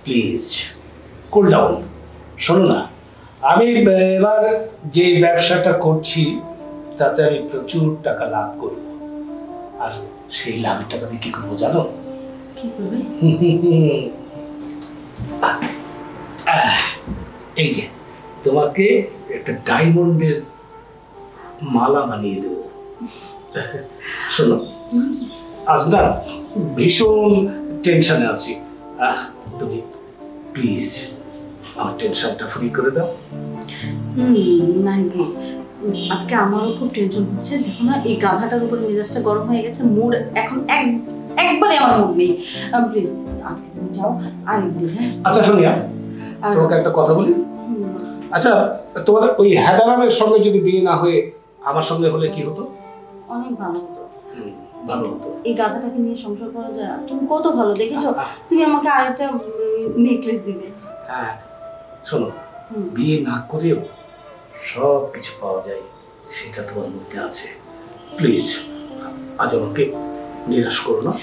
Please cool down. শোনো না, আমি এবার যে ব্যবসাটা করছি তাতে আমি প্রচুর টাকা লাভ করব, আর সেই লাভের টাকা দিয়ে কি করবো জানো? কি করবে? এই যে তোমাকে একটা ডায়মন্ডের মালা বানিয়ে দেবো। শোনো, আজ না ভীষণ টেনশনে আছি, তুমি প্লিজ আমার টেনশনটা ফ্রি করে দাও। নাকি আজকে আমারও খুব টেনশন হচ্ছে। দেখো না, এই গাধাটার উপরে মেজাজটা গরম হয়ে গেছে। মুড এখন একবারে আমার মুড নেই। প্লিজ আজকে তুমি যাও, আরেকদিন। হ্যাঁ আচ্ছা সোনিয়া, তোমাকে একটা কথা বলি। আচ্ছা, তোমার ওই হেদারামের সঙ্গে যদি বিয়ে না হয়ে আমার সঙ্গে হলে কি হতো? অনেক ভালো হতো। ভালো হতো। এই গাধাটাকে নিয়ে সংসার করা যায়। তুমি কত ভালো দেখেছো, তুমি আমাকে আরেকটা নেকলেস দিবে। হ্যাঁ শোনো, বিয়ে না করেও সব কিছু পাওয়া যায়, সেটা তোমার মধ্যে আছে। প্লিজ আজ আমাকে নিরাশ করো না।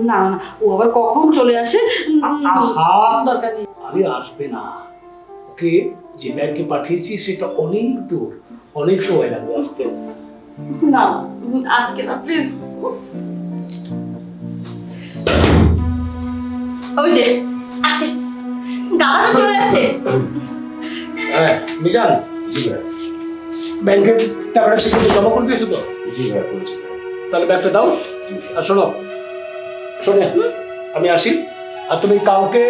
না না, ও আবার কখন চলে আসে, দরকার নেই। আরে আসবে না, ওকে যে ব্যাংকে পাঠিয়েছি সেটা অনেক দূর, অনেক সময় লাগবে আসতে। না আজকে না, প্লিজ। ওই যে আসছে, গাধাটা চলে আসছে। মিজান, জি ভাই। ব্যাংকের টাকাটা ঠিক জমা করে দিয়েছো তো? জি ভাই, করেছি। তাহলে ব্যাগটা দাও। আর শোনো সোনিয়া, আমি আসি, আর তুমি কালকে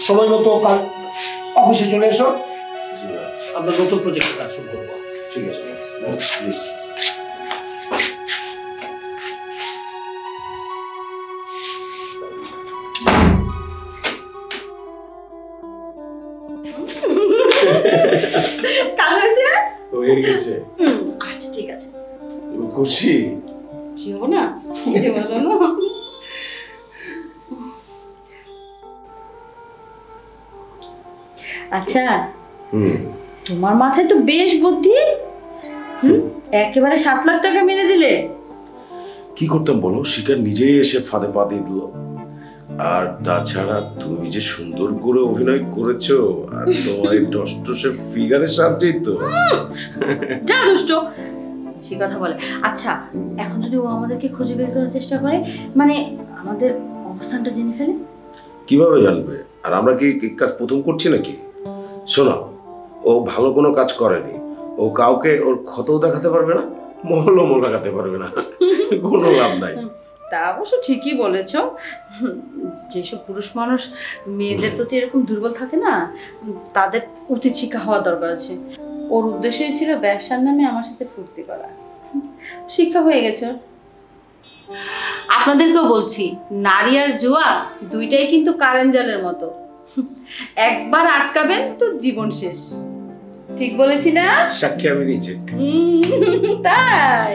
সময় মতো কাল অফিসে চলে এসো। জি ভাই। আমরা নতুন প্রজেক্টের কাজ শুরু করবো। ঠিক আছে প্লিজ। কাজ হয়েছে? হয়ে গেছে। আচ্ছা ঠিক আছে। তুমি খুশি? খুশি হবো না? খুশি হলো না? আচ্ছা, তোমার মাথায় তো বেশ বুদ্ধি। একেবারে 7 লাখ টাকা মেরে দিলে। কি করতাম বলো, শিকার নিজেই এসে ফাঁদে পা দিয়ে দিল। আর তাছাড়া তুমি যে সুন্দর করে অভিনয় করেছো, আর তোমার এই টসটসে ফিগারের সাহায্যেই তো। যা দুষ্ট, সে কথা বলে। আচ্ছা, এখন যদি ও আমাদেরকে খুঁজে বের করার চেষ্টা করে, মানে আমাদের অবস্থানটা জেনে ফেলে? কিভাবে জানবে? আর আমরা কি কাজ প্রথম করছি নাকি? শোনো, ও ভালো কোনো কাজ করেনি, ও কাউকে ওর ক্ষতও দেখাতে পারবে না, মহলও লাগাতে পারবে না, কোনো লাভ নাই। তা অবশ্য ঠিকই বলেছ। যেসব পুরুষ মানুষ মেয়েদের প্রতি এরকম দুর্বল থাকে না, তাদের উচিত শিক্ষা হওয়া দরকার আছে। ওর উদ্দেশ্যই ছিল ব্যবসার নামে আমার সাথে ফুর্তি করা। শিক্ষা হয়ে গেছে। আপনাদেরকেও বলছি, নারী আর জুয়া দুইটাই কিন্তু কারেন্ট জালের মতো। একবার আটকাবেন তো জীবন শেষ। ঠিক বলেছি না? সাক্ষী আমি নিচে। তাই